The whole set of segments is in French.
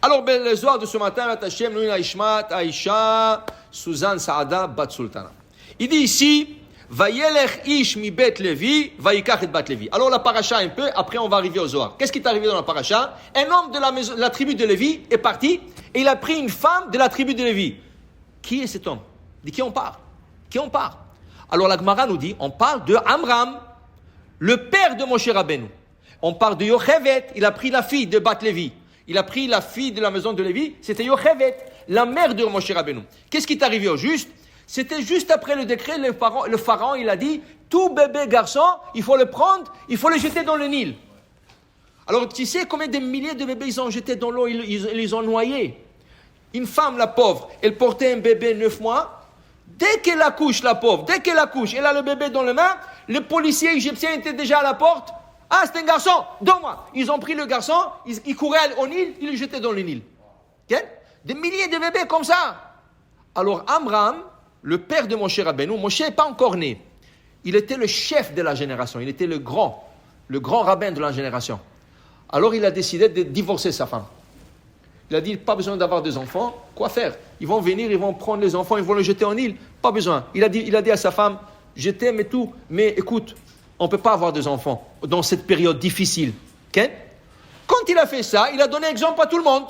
Alors, le Zohar de ce matin, Hashem, Nouna Ishmat, Aisha, Suzanne Saada, Bat Sultana. Il dit ici, Vayelech Ish mi Bet Levi, Vayikach et Bat Levi. Alors, la paracha un peu, après on va arriver au Zohar. Qu'est-ce qui est arrivé dans la paracha? Un homme de la tribu de Lévi est parti et il a pris une femme de la tribu de Lévi. Qui est cet homme? De qui on parle? Qui on parle? Alors, la Gemara nous dit, on parle de Amram, le père de Moshe Rabbeinu. On parle de Yochevet, il a pris la fille de Bat Levi. Il a pris la fille de la maison de Lévi, c'était Yochevet, la mère de Moshe Rabbeinu. Qu'est-ce qui est arrivé au juste? C'était juste après le décret, le pharaon, il a dit, tout bébé garçon, il faut le prendre, il faut le jeter dans le Nil. Alors tu sais combien de milliers de bébés ils ont jeté dans l'eau, ils les ont noyés. Une femme, la pauvre, elle portait un bébé 9 mois, dès qu'elle accouche, la pauvre, dès qu'elle accouche, elle a le bébé dans les mains, les policiers égyptiens étaient déjà à la porte. Ah, c'est un garçon, donne-moi. Ils ont pris le garçon, ils couraient au Nil, ils le jetaient dans le Nil. Okay? Des milliers de bébés comme ça. Alors Amram, le père de Moshe Rabbeinu, Moshe n'est pas encore né. Il était le chef de la génération, il était le grand rabbin de la génération. Alors il a décidé de divorcer sa femme. Il a dit, pas besoin d'avoir des enfants, quoi faire? Ils vont venir, ils vont prendre les enfants, ils vont les jeter en Nil, pas besoin. Il a dit à sa femme, je t'aime et tout, mais écoute, on ne peut pas avoir des enfants dans cette période difficile. Okay? Quand il a fait ça, il a donné exemple à tout le monde.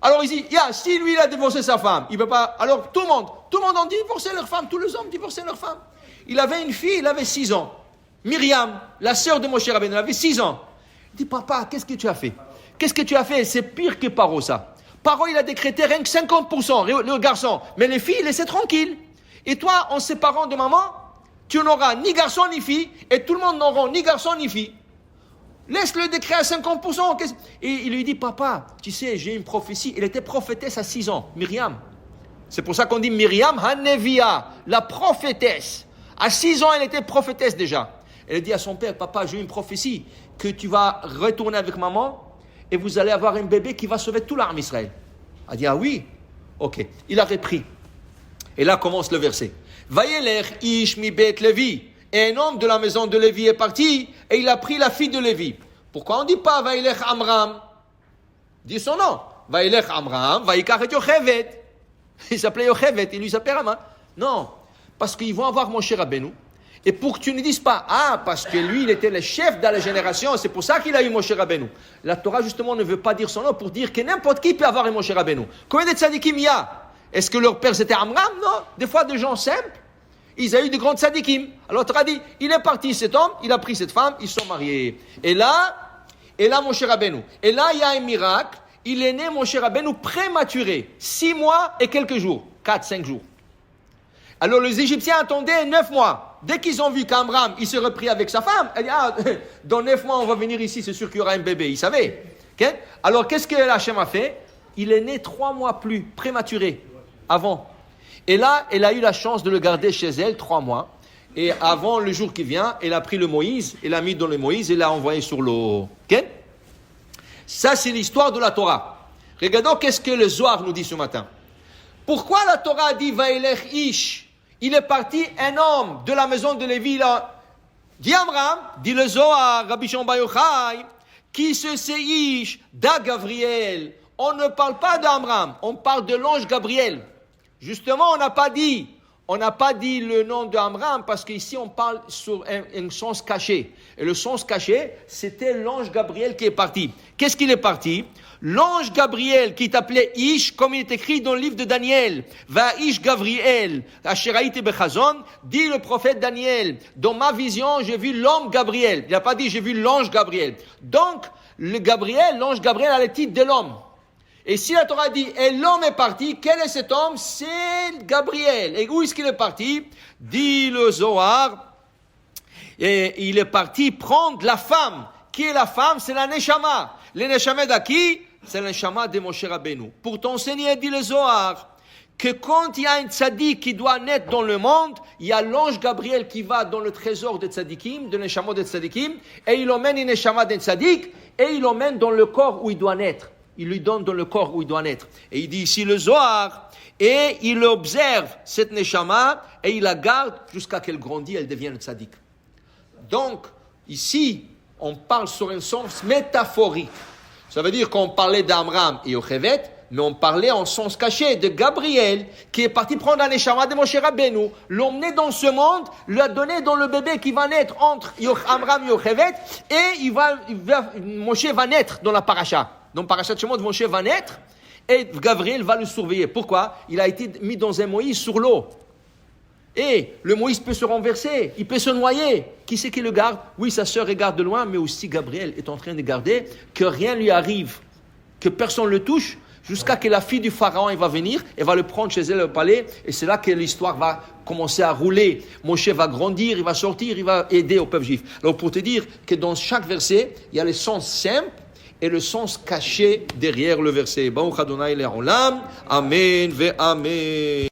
Alors il dit, si lui il a divorcé sa femme, il ne peut pas. Alors tout le monde a divorcé leur femme, tous les hommes divorcé leur femme. Il avait une fille, il avait 6 ans. Myriam, la sœur de Moshe Rabbeinu, elle avait 6 ans. Il dit, papa, qu'est-ce que tu as fait? Qu'est-ce que tu as fait? C'est pire que Paro ça. Paro il a décrété rien que 50%, le garçon. Mais les filles, laissez tranquille. Et toi, en séparant de maman, tu n'auras ni garçon ni fille, et tout le monde n'aura ni garçon ni fille. Laisse le décret à 50%. Et il lui dit, papa, tu sais, j'ai une prophétie. Elle était prophétesse à 6 ans, Myriam. C'est pour ça qu'on dit Myriam Hanevia, la prophétesse. À 6 ans, elle était prophétesse déjà. Elle dit à son père, papa, j'ai une prophétie, que tu vas retourner avec maman, et vous allez avoir un bébé qui va sauver tout l'armée Israël. Elle dit, ah oui, ok. Il a repris. Et là commence le verset. Vayelech Ish mi Bet Levi. Et un homme de la maison de Lévi est parti et il a pris la fille de Lévi. Pourquoi on ne dit pas Vayelech Amram? Dis son nom. Vayelech Amram, Vayikach et Yochevet. Il s'appelait Yochevet, il lui s'appelait Amram. Non, parce qu'ils vont avoir Moshe Rabbeinu. Et pour que tu ne dises pas, parce que lui, il était le chef de la génération, c'est pour ça qu'il a eu Moshe Rabbeinu. La Torah, justement, ne veut pas dire son nom pour dire que n'importe qui peut avoir un Moshe Rabbeinu. Combien de tzadikim il y a? Est-ce que leur père c'était Amram? Non. Des fois, des gens simples, ils ont eu de grands tzadikim. Alors, tu as dit, il est parti cet homme, il a pris cette femme, ils sont mariés. Et là, Moshe Rabbeinu. Et là, il y a un miracle. Il est né, Moshe Rabbeinu, prématuré. 6 mois et quelques jours. 4-5 jours. Alors, les Égyptiens attendaient 9 mois. Dès qu'ils ont vu qu'Amram, il s'est repris avec sa femme, elle dit, dans 9 mois, on va venir ici, c'est sûr qu'il y aura un bébé. Ils savaient. Okay? Alors, qu'est-ce que Hachem a fait? Il est né 3 mois plus prématuré. Avant. Et là, elle a eu la chance de le garder chez elle 3 mois. Et avant le jour qui vient, elle a pris le Moïse, elle l'a mis dans le Moïse et l'a envoyé sur l'eau. Okay? Ça, c'est l'histoire de la Torah. Regardons qu'est-ce que le Zohar nous dit ce matin. Pourquoi la Torah a dit Vaïlech Ish? Il est parti un homme de la maison de Lévi. Dit Amram, dit le Zohar, Rabbi Shimon Bar Yochai, qui se sait Ish, da Gabriel. On ne parle pas d'Amram, on parle de l'ange Gabriel. Justement, on n'a pas dit le nom d'Amram parce qu'ici on parle sur un sens caché. Et le sens caché, c'était l'ange Gabriel qui est parti. Qu'est-ce qu'il est parti? L'ange Gabriel qui t'appelait Ish, comme il est écrit dans le livre de Daniel. Va Ish Gabriel, Asheraïte Bechazon, dit le prophète Daniel. Dans ma vision, j'ai vu l'homme Gabriel. Il n'a pas dit j'ai vu l'ange Gabriel. Donc, l'ange Gabriel a le titre de l'homme. Et si la Torah dit, et l'homme est parti, quel est cet homme? C'est Gabriel. Et où est-ce qu'il est parti? Dit le Zohar, et il est parti prendre la femme. Qui est la femme? C'est la Neshama. Le Neshama d'Aki, c'est le Neshama de Moshe Rabbeinu. Pour t'enseigner, dit le Zohar, que quand il y a un tzaddik qui doit naître dans le monde, il y a l'ange Gabriel qui va dans le trésor des tzaddikim, de Neshama des tzaddikim, et il emmène une Neshama d'un tzaddik, et il l'emmène dans le corps où il doit naître. Il lui donne dans le corps où il doit naître. Et il dit ici le Zohar, et il observe cette Neshama, et il la garde jusqu'à qu'elle grandit, elle devienne tzaddik. Donc, ici, on parle sur un sens métaphorique. Ça veut dire qu'on parlait d'Amram et Yochevet, mais on parlait en sens caché de Gabriel, qui est parti prendre un neshama de Moshe Rabbeinu, l'emmener dans ce monde, lui a donné dans le bébé qui va naître entre Amram et Yochevet, et Moshe va naître dans la paracha. Dans Parashat Shemot, Moshe va naître, et Gabriel va le surveiller. Pourquoi? Il a été mis dans un Moïse sur l'eau. Et le Moïse peut se renverser, il peut se noyer. Qui c'est qui le garde? Oui, sa sœur regarde de loin, mais aussi Gabriel est en train de garder que rien ne lui arrive, que personne ne le touche, jusqu'à que la fille du pharaon elle va venir, elle va le prendre chez elle au palais, et c'est là que l'histoire va commencer à rouler. Moshe va grandir, il va sortir, il va aider au peuple juif. Alors pour te dire que dans chaque verset, il y a le sens simple et le sens caché derrière le verset. Baruch Adonai le'olam, Amen ve Amen.